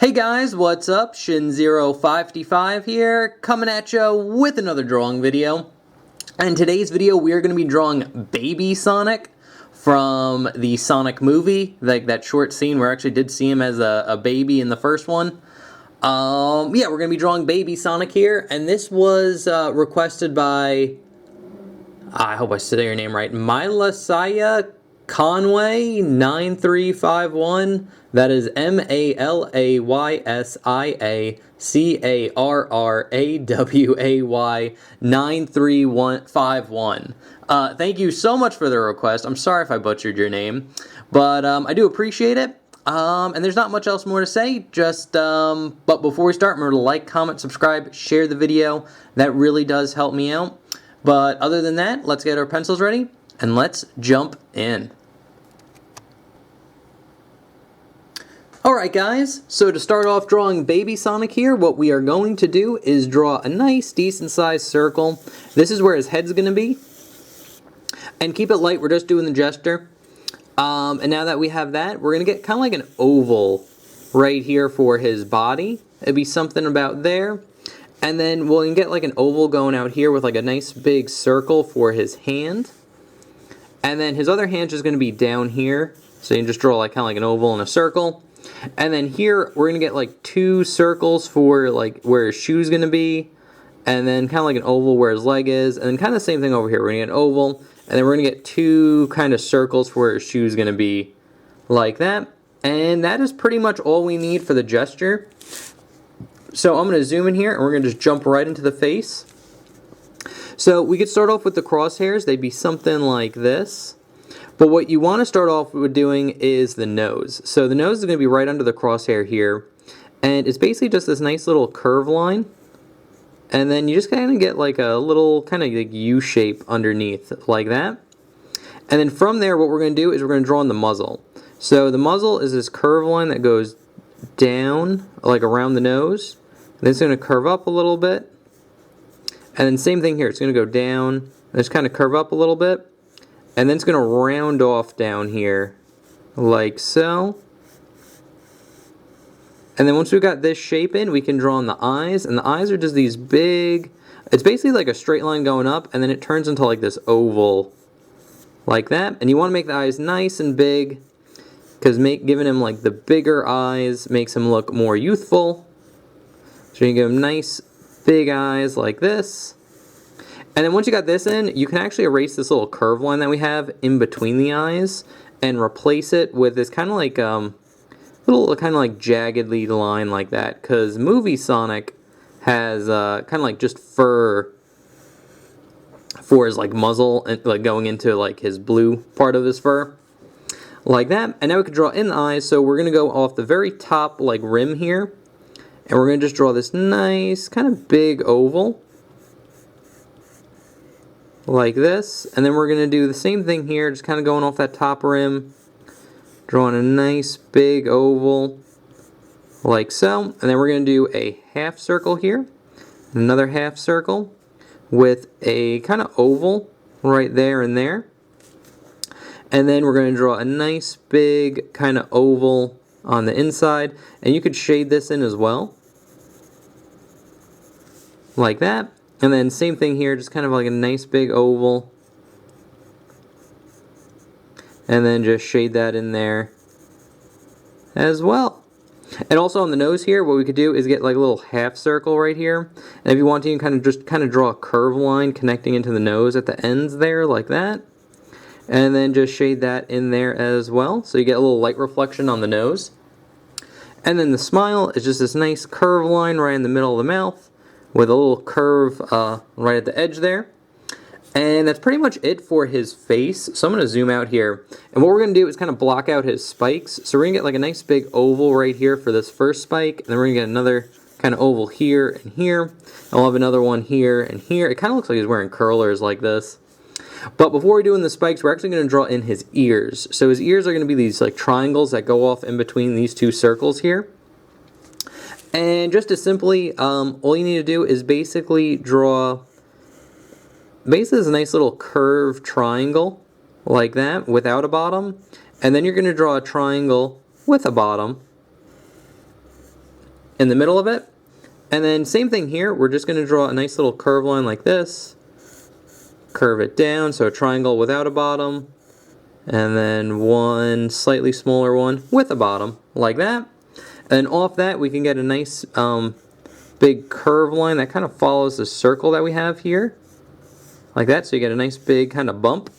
Hey guys, what's up? Shin0555 here, coming at you with another drawing video. In today's video, we are going to be drawing Baby Sonic from the Sonic movie, like that short scene where I actually did see him as a baby in the first one. We're going to be drawing Baby Sonic here, and this was requested by, I hope I said your name right, Mylasaya Conway 9351. That is MALAYSIACARRAWAY 93151. Thank you so much for the request. I'm sorry if I butchered your name, but I do appreciate it. And there's not much else more to say, but before we start, remember to like, comment, subscribe, share the video. That really does help me out. But other than that, let's get our pencils ready, and let's jump in. Alright guys, so to start off drawing Baby Sonic here, what we are going to do is draw a nice, decent sized circle. This is where his head's going to be. And keep it light, we're just doing the gesture. And now that we have that, we're going to get kind of like an oval right here for his body. It'd be something about there. And then we'll get like an oval going out here with like a nice big circle for his hand. And then his other hand's just going to be down here. So you can just draw like kind of like an oval and a circle. And then here we're going to get like two circles for like where his shoe's going to be. And then kind of like an oval where his leg is. And then kind of the same thing over here. We're going to get an oval. And then we're going to get two kind of circles for where his shoe's going to be, like that. And that is pretty much all we need for the gesture. So I'm going to zoom in here and we're going to just jump right into the face. So we could start off with the crosshairs. They'd be something like this. But what you want to start off with doing is the nose. So the nose is going to be right under the crosshair here. And it's basically just this nice little curve line. And then you just kind of get like a little kind of like U shape underneath, like that. And then from there, what we're going to do is we're going to draw in the muzzle. So the muzzle is this curve line that goes down, like around the nose. And it's going to curve up a little bit. And then same thing here, it's going to go down, and just kind of curve up a little bit. And then it's going to round off down here, like so. And then once we've got this shape in, we can draw in the eyes. And the eyes are just these big, it's basically like a straight line going up, and then it turns into like this oval, like that. And you want to make the eyes nice and big, because giving him like the bigger eyes makes him look more youthful. So you give him nice big eyes like this. And then once you got this in, you can actually erase this little curve line that we have in between the eyes and replace it with this kind of like little kind of like jaggedly line like that, because movie Sonic has kind of like just fur for his like muzzle and like going into like his blue part of his fur, like that. And now we can draw in the eyes. So we're gonna go off the very top like rim here, and we're gonna just draw this nice kind of big oval like this. And then we're gonna do the same thing here, just kind of going off that top rim, drawing a nice big oval like so. And then we're going to do a half circle here, another half circle with a kind of oval right there and there. And then we're going to draw a nice big kind of oval on the inside, and you could shade this in as well, like that. And then same thing here, just kind of like a nice big oval. And then just shade that in there as well. And also on the nose here, what we could do is get like a little half circle right here. And if you want to, you can kind of draw a curve line connecting into the nose at the ends there, like that. And then just shade that in there as well, so you get a little light reflection on the nose. And then the smile is just this nice curve line right in the middle of the mouth with a little curve right at the edge there. And that's pretty much it for his face. So I'm going to zoom out here. And what we're going to do is kind of block out his spikes. So we're going to get like a nice big oval right here for this first spike. And then we're going to get another kind of oval here and here. And we'll have another one here and here. It kind of looks like he's wearing curlers like this. But before we do in the spikes, we're actually going to draw in his ears. So his ears are going to be these like triangles that go off in between these two circles here. And just to simply, all you need to do is basically draw this a nice little curved triangle like that without a bottom, and then you're going to draw a triangle with a bottom in the middle of it. And then same thing here, we're just going to draw a nice little curve line like this. Curve it down, so a triangle without a bottom. And then one slightly smaller one with a bottom, like that. And off that we can get a nice big curve line that kind of follows the circle that we have here. Like that, so you get a nice big kind of bump.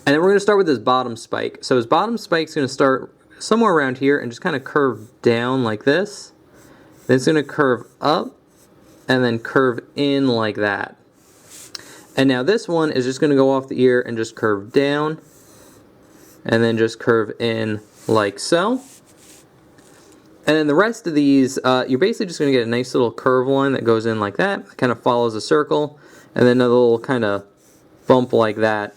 And then we're going to start with his bottom spike. So his bottom spike is going to start somewhere around here and just kind of curve down like this. Then it's going to curve up and then curve in like that. And now this one is just going to go off the ear and just curve down and then just curve in like so. And then the rest of these, you're basically just going to get a nice little curve line that goes in like that. It kind of follows a circle. And then another little kind of bump like that.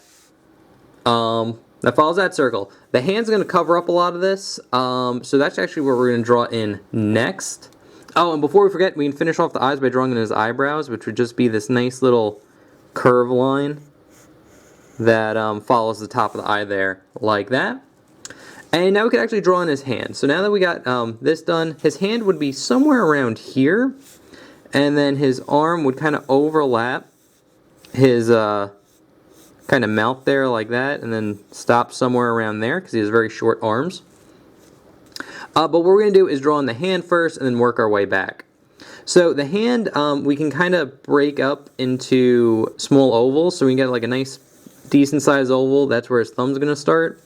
That follows that circle. The hand's going to cover up a lot of this. So that's actually where we're going to draw in next. Oh, and before we forget, we can finish off the eyes by drawing in his eyebrows, which would just be this nice little curve line that follows the top of the eye there, like that. And now we can actually draw in his hand. So now that we got this done, his hand would be somewhere around here. And then his arm would kind of overlap his kind of mouth there like that, and then stop somewhere around there because he has very short arms. But what we're going to do is draw in the hand first and then work our way back. So the hand we can kind of break up into small ovals, so we can get like a nice decent sized oval. That's where his thumb's going to start.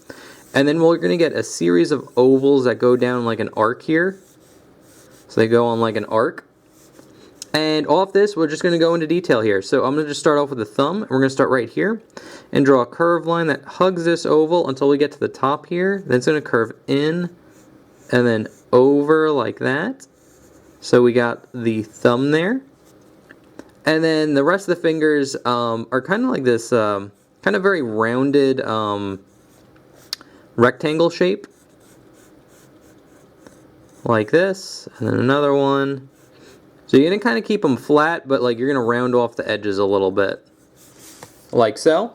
And then we're going to get a series of ovals that go down like an arc here. So they go on like an arc. And off this, we're just going to go into detail here. So I'm going to just start off with the thumb. And we're going to start right here and draw a curved line that hugs this oval until we get to the top here. Then it's going to curve in and then over like that. So we got the thumb there. And then the rest of the fingers are kind of like this kind of very rounded rectangle shape. Like this. And then another one. So you're going to kind of keep them flat, but like you're going to round off the edges a little bit. Like so.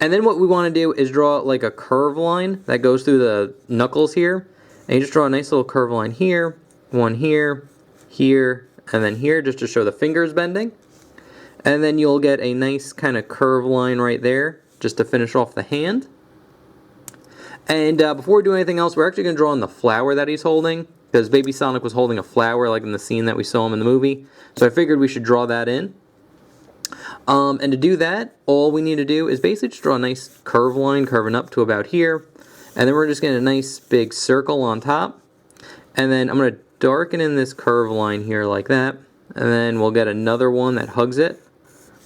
And then what we want to do is draw like a curve line that goes through the knuckles here. And you just draw a nice little curve line here, one here, here, and then here just to show the fingers bending. And then you'll get a nice kind of curve line right there just to finish off the hand. And before we do anything else, we're actually going to draw on the flower that he's holding. Because Baby Sonic was holding a flower like in the scene that we saw him in the movie. So I figured we should draw that in. And to do that, all we need to do is basically just draw a nice curve line curving up to about here. And then we're just getting a nice big circle on top. And then I'm going to darken in this curve line here like that. And then we'll get another one that hugs it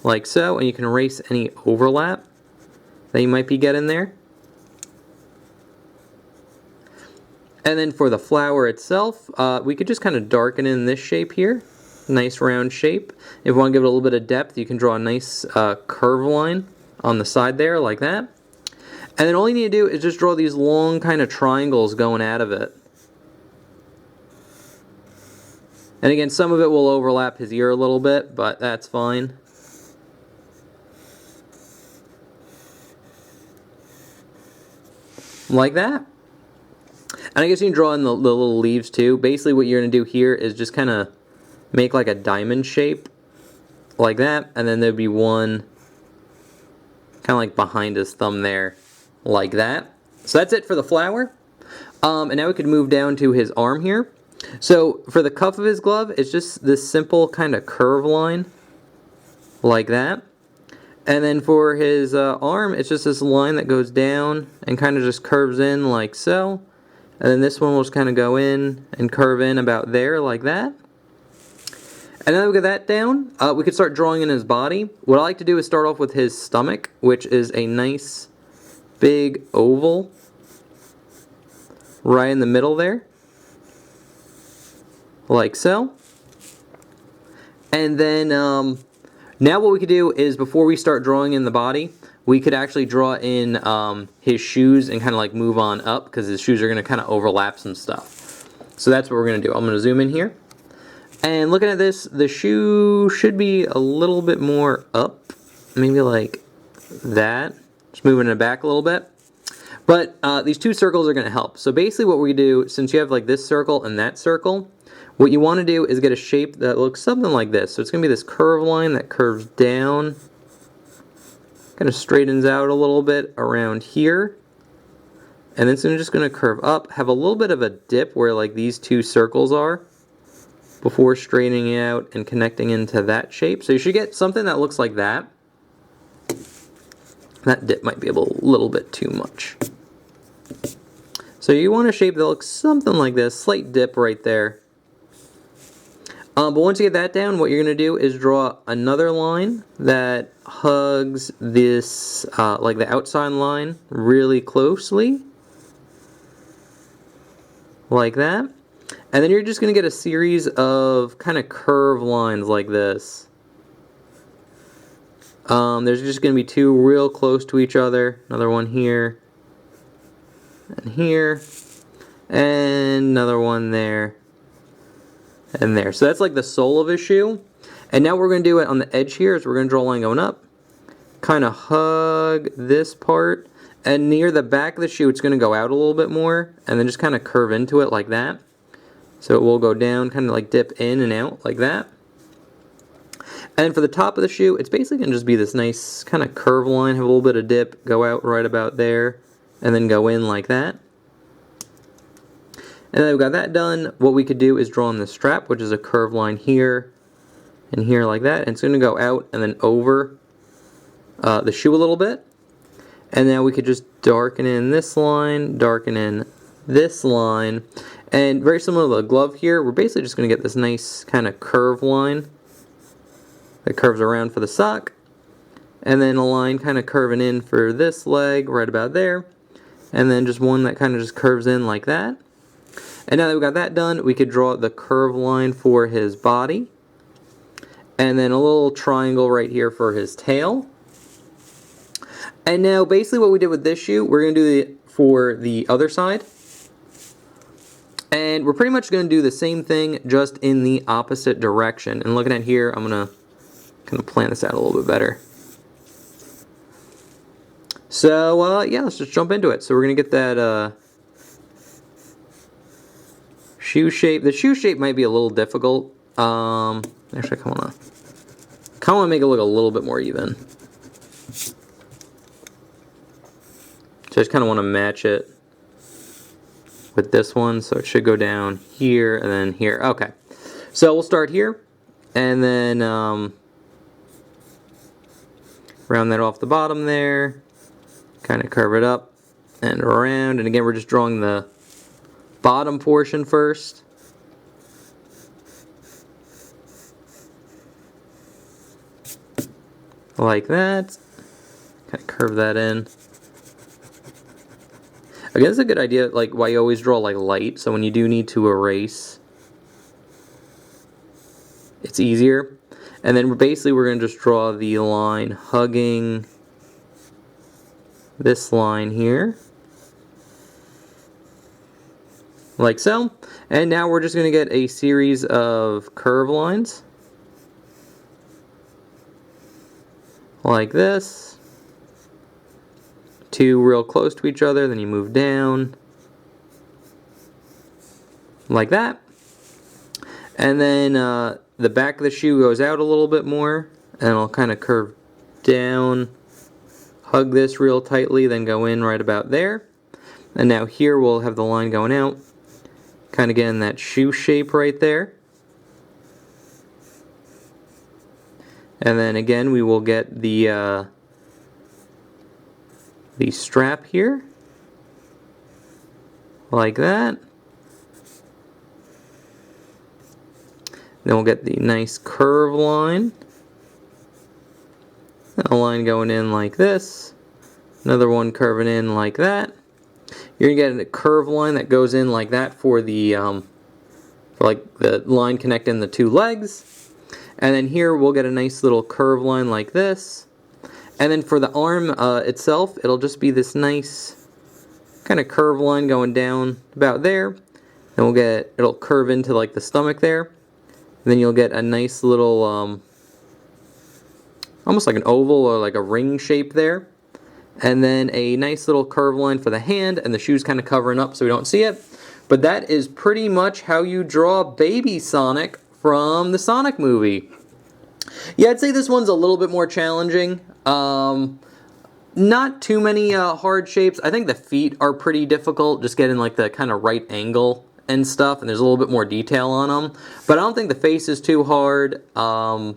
like so. And you can erase any overlap that you might be getting there. And then for the flower itself, we could just kind of darken in this shape here. Nice round shape. If you want to give it a little bit of depth, you can draw a nice curve line on the side there like that. And then all you need to do is just draw these long kind of triangles going out of it. And again, some of it will overlap his ear a little bit, but that's fine. Like that. And I guess you can draw in the little leaves too. Basically what you're going to do here is just kind of make like a diamond shape. Like that. And then there'd be one kind of like behind his thumb there. Like that. So that's it for the flower. And now we could move down to his arm here. So for the cuff of his glove, it's just this simple kind of curve line. Like that. And then for his arm, it's just this line that goes down and kind of just curves in like so. And then this one will just kind of go in and curve in about there like that. And now that we get that down, we could start drawing in his body. What I like to do is start off with his stomach, which is a nice big oval right in the middle there. Like so. And then now what we could do is before we start drawing in the body, we could actually draw in his shoes and kind of like move on up because his shoes are going to kind of overlap some stuff. So that's what we're going to do. I'm going to zoom in here. And looking at this, the shoe should be a little bit more up. Maybe like that. Just moving it back a little bit. But these two circles are going to help. So basically what we do, since you have like this circle and that circle, what you want to do is get a shape that looks something like this. So it's going to be this curved line that curves down, kind of straightens out a little bit around here. And then it's just going to curve up, have a little bit of a dip where like these two circles are before straightening out and connecting into that shape. So you should get something that looks like that. That dip might be a little bit too much. So you want a shape that looks something like this, slight dip right there. But once you get that down, what you're going to do is draw another line that hugs this, like the outside line, really closely. Like that. And then you're just going to get a series of kind of curved lines like this. There's just going to be two real close to each other. Another one here. And here. And another one there. And there. So that's like the sole of his shoe. And now we're going to do it on the edge here. So we're going to draw a line going up. Kind of hug this part. And near the back of the shoe, it's going to go out a little bit more. And then just kind of curve into it like that. So it will go down, kind of like dip in and out like that. And for the top of the shoe, it's basically going to just be this nice kind of curve line. Have a little bit of dip. Go out right about there. And then go in like that. And then we've got that done. What we could do is draw on the strap, which is a curved line here and here like that. And it's going to go out and then over the shoe a little bit. And now we could just darken in this line, darken in this line. And very similar to the glove here, we're basically just going to get this nice kind of curved line that curves around for the sock. And then a line kind of curving in for this leg right about there. And then just one that kind of just curves in like that. And now that we've got that done, we could draw the curved line for his body. And then a little triangle right here for his tail. And now basically what we did with this shoe, we're going to do it for the other side. And we're pretty much going to do the same thing, just in the opposite direction. And looking at here, I'm going to kind of plan this out a little bit better. So, yeah, let's just jump into it. So we're going to get that shoe shape. The shoe shape might be a little difficult. Actually, I kind of want to make it look a little bit more even. So I just kind of want to match it with this one. So it should go down here and then here. Okay. So we'll start here. And then round that off the bottom there. Kind of curve it up and around. And again, we're just drawing the bottom portion first. Like that. Kind of curve that in. Again, it's a good idea, like why you always draw like light, so when you do need to erase, it's easier. And then basically we're going to just draw the line hugging this line here. Like so. And now we're just going to get a series of curve lines. Like this. Two real close to each other, then you move down like that. And then the back of the shoe goes out a little bit more, and it'll kind of curve down, hug this real tightly, then go in right about there. And now here we'll have the line going out, kind of getting that shoe shape right there. And then again we will get the strap here, like that. Then we'll get the nice curve line. A line going in like this. Another one curving in like that. You're gonna get a curve line that goes in like that for the for like the line connecting the two legs. And then here we'll get a nice little curve line like this. And then for the arm itself, it'll just be this nice kind of curve line going down about there. Then we'll get, it'll curve into like the stomach there. And then you'll get a nice little, almost like an oval or like a ring shape there. And then a nice little curve line for the hand, and the shoe's kind of covering up so we don't see it. But that is pretty much how you draw Baby Sonic from the Sonic movie. Yeah, I'd say this one's a little bit more challenging. Not too many hard shapes. I think the feet are pretty difficult, just getting like the kind of right angle and stuff, and there's a little bit more detail on them. But I don't think the face is too hard. Yeah,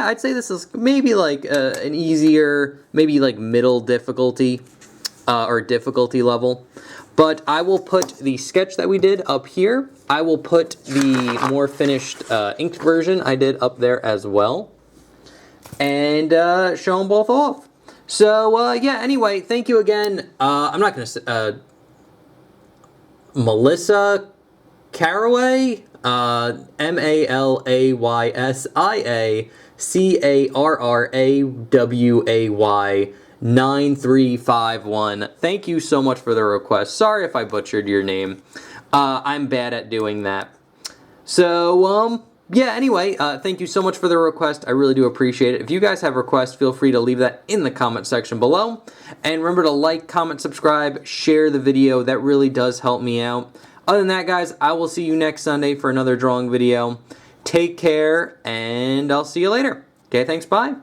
I'd say this is maybe like an easier, maybe like middle difficulty or difficulty level. But I will put the sketch that we did up here. I will put the more finished inked version I did up there as well. And show them both off. So, yeah, anyway, thank you again. I'm not going to say... Melissa Caraway? MALAYSIA CARRAWAY9351. Thank you so much for the request. Sorry if I butchered your name. I'm bad at doing that. So, yeah, anyway, thank you so much for the request. I really do appreciate it. If you guys have requests, feel free to leave that in the comment section below. And remember to like, comment, subscribe, share the video. That really does help me out. Other than that, guys, I will see you next Sunday for another drawing video. Take care, and I'll see you later. Okay, thanks, bye.